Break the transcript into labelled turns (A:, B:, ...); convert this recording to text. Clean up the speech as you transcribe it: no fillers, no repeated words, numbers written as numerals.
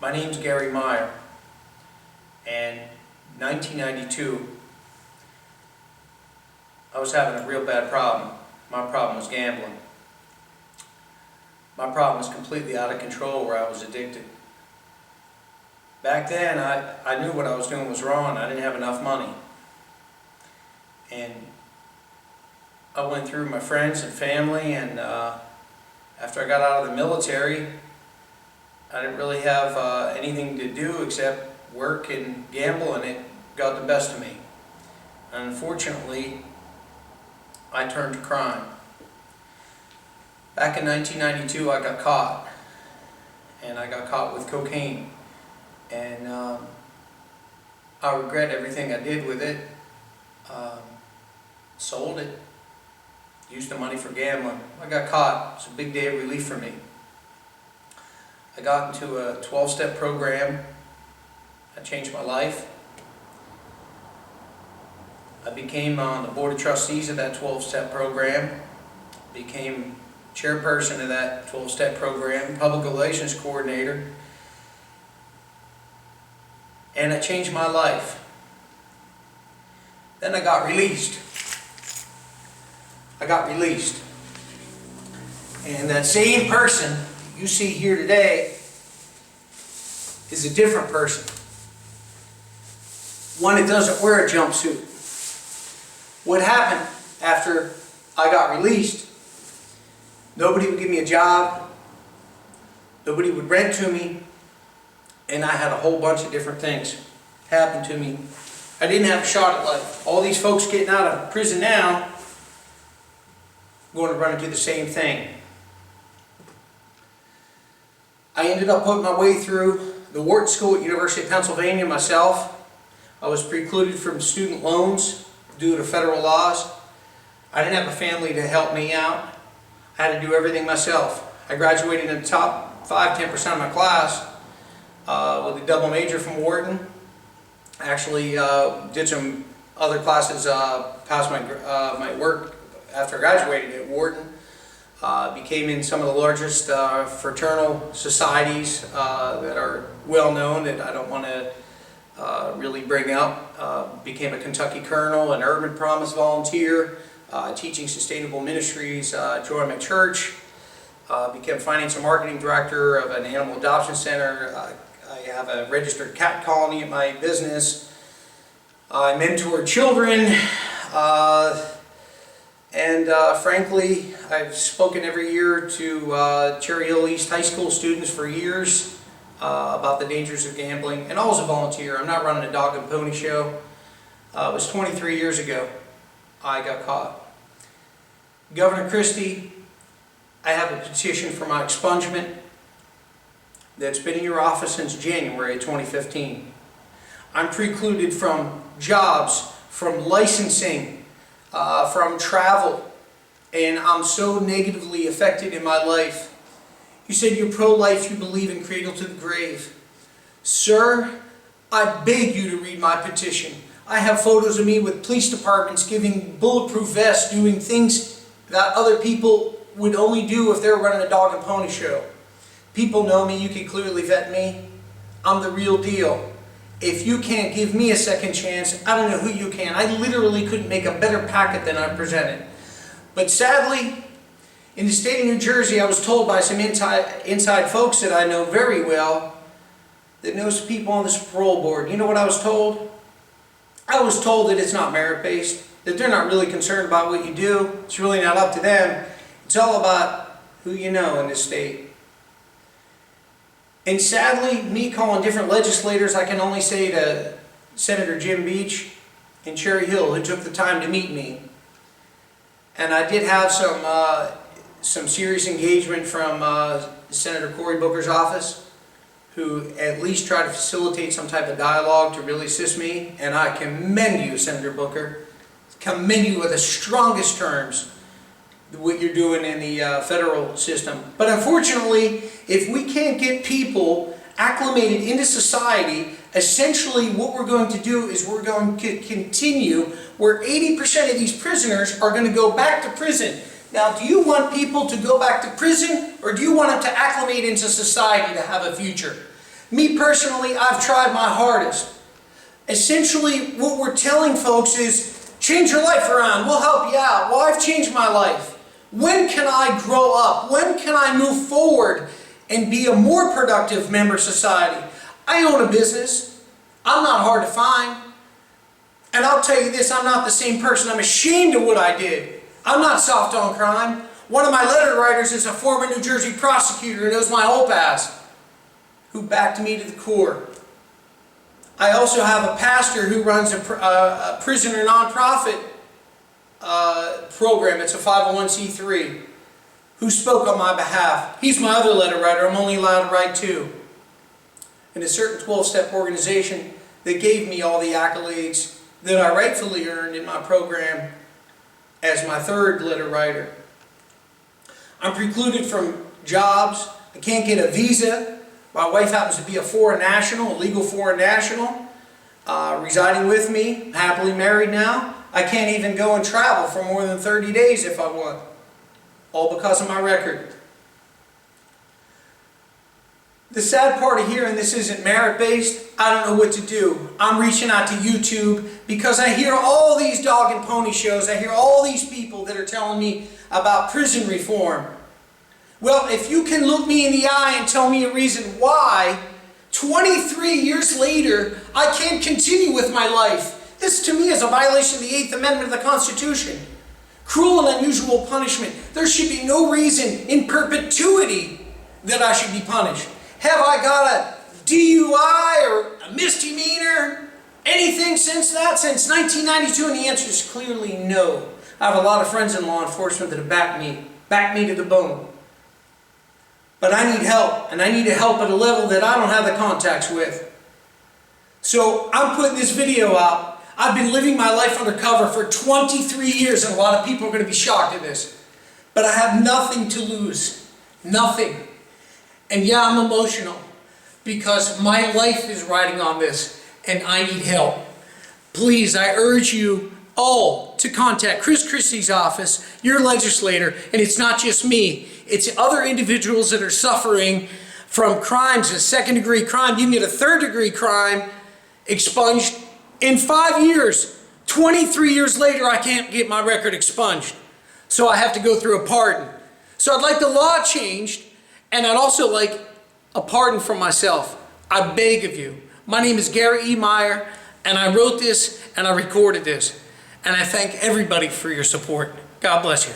A: My name's Gary Meyer, and 1992, I was having a real bad problem. My problem was gambling. My problem was completely out of control, where I was addicted. Back then, I knew what I was doing was wrong. I didn't have enough money. And I went through my friends and family, and after I got out of the military, I didn't really have anything to do except work and gamble, and it got the best of me. And unfortunately, I turned to crime. Back in 1992, I got caught, and I got caught with cocaine. And I regret everything I did with it. Sold it, used the money for gambling. I got caught. It was a big day of relief for me. I got into a 12-step program. That changed my life. I became on the board of trustees of that 12-step program. Became chairperson of that 12-step program, public relations coordinator. And it changed my life. Then I got released. And that same person you see here today is a different person. One that doesn't wear a jumpsuit. What happened after I got released? Nobody would give me a job. Nobody would rent to me. And I had a whole bunch of different things happen to me. I didn't have a shot at life. All these folks getting out of prison now going to run into the same thing. I ended up putting my way through the Wharton School at University of Pennsylvania myself. I was precluded from student loans due to federal laws. I didn't have a family to help me out. I had to do everything myself. I graduated in the top 5–10% of my class with a double major from Wharton. I actually did some other classes past my work after I graduated at Wharton. Became in some of the largest fraternal societies that are well known, that I don't want to really bring up. Became a Kentucky Colonel, an Urban Promise volunteer, teaching sustainable ministries, joined my church. Became finance and marketing director of an animal adoption center. I have a registered cat colony at my business. I mentor children. And frankly, I've spoken every year to Cherry Hill East High School students for years about the dangers of gambling, and always a volunteer. I'm not running a dog and pony show. It was 23 years ago I got caught. Governor Christie, I have a petition for my expungement that's been in your office since January of 2015. I'm precluded from jobs, from licensing, from travel, and I'm so negatively affected in my life. You said you're pro-life, you believe in cradle to the grave. Sir, I beg you to read my petition. I have photos of me with police departments giving bulletproof vests, doing things that other people would only do if they were running a dog and pony show. People know me, you can clearly vet me. I'm the real deal. If you can't give me a second chance, I don't know who you can. I literally couldn't make a better packet than I presented. But sadly, in the state of New Jersey, I was told by some inside folks that I know very well, that knows people on this parole board. You know what I was told? I was told that it's not merit-based, that they're not really concerned about what you do. It's really not up to them. It's all about who you know in this state. And sadly, me calling different legislators, I can only say to Senator Jim Beach in Cherry Hill, who took the time to meet me. And I did have some serious engagement from Senator Cory Booker's office, who at least tried to facilitate some type of dialogue to really assist me. And I commend you, Senator Booker. Commend you with the strongest terms what you're doing in the federal system. But unfortunately, if we can't get people acclimated into society, essentially what we're going to do is we're going to continue where 80% of these prisoners are going to go back to prison. Now, do you want people to go back to prison, or do you want them to acclimate into society to have a future? Me personally, I've tried my hardest. Essentially, what we're telling folks is, change your life around, we'll help you out. Well, I've changed my life. When can I grow up? When can I move forward and be a more productive member of society? I own a business. I'm not hard to find. And I'll tell you this, I'm not the same person. I'm ashamed of what I did. I'm not soft on crime. One of my letter writers is a former New Jersey prosecutor who knows my whole past, who backed me to the core. I also have a pastor who runs a prisoner nonprofit program. It's a 501c3, who spoke on my behalf. He's my other letter writer. I'm only allowed to write two. And a certain 12-step organization that gave me all the accolades that I rightfully earned in my program as my third letter writer. I'm precluded from jobs. I can't get a visa. My wife happens to be a foreign national, a legal foreign national, residing with me, happily married now. I can't even go and travel for more than 30 days if I want, all because of my record. The sad part here, and this isn't merit-based, I don't know what to do. I'm reaching out to YouTube because I hear all these dog and pony shows. I hear all these people that are telling me about prison reform. Well, if you can look me in the eye and tell me a reason why, 23 years later, I can't continue with my life. This to me is a violation of the 8th Amendment of the Constitution. Cruel and unusual punishment. There should be no reason in perpetuity that I should be punished. Have I got a DUI or a misdemeanor? Anything since that? Since 1992? And the answer is clearly no. I have a lot of friends in law enforcement that have backed me to the bone. But I need help, and I need help at a level that I don't have the contacts with. So I'm putting this video out. I've been living my life undercover for 23 years, and a lot of people are going to be shocked at this. But I have nothing to lose. Nothing. And yeah, I'm emotional because my life is riding on this, and I need help. Please, I urge you all to contact Chris Christie's office, your legislator, and it's not just me. It's other individuals that are suffering from crimes, a second-degree crime. You can get a third-degree crime expunged in 5 years. 23 years later, I can't get my record expunged. So I have to go through a pardon. So I'd like the law changed, and I'd also like a pardon for myself. I beg of you. My name is Gary E. Meyer, and I wrote this and I recorded this. And I thank everybody for your support. God bless you.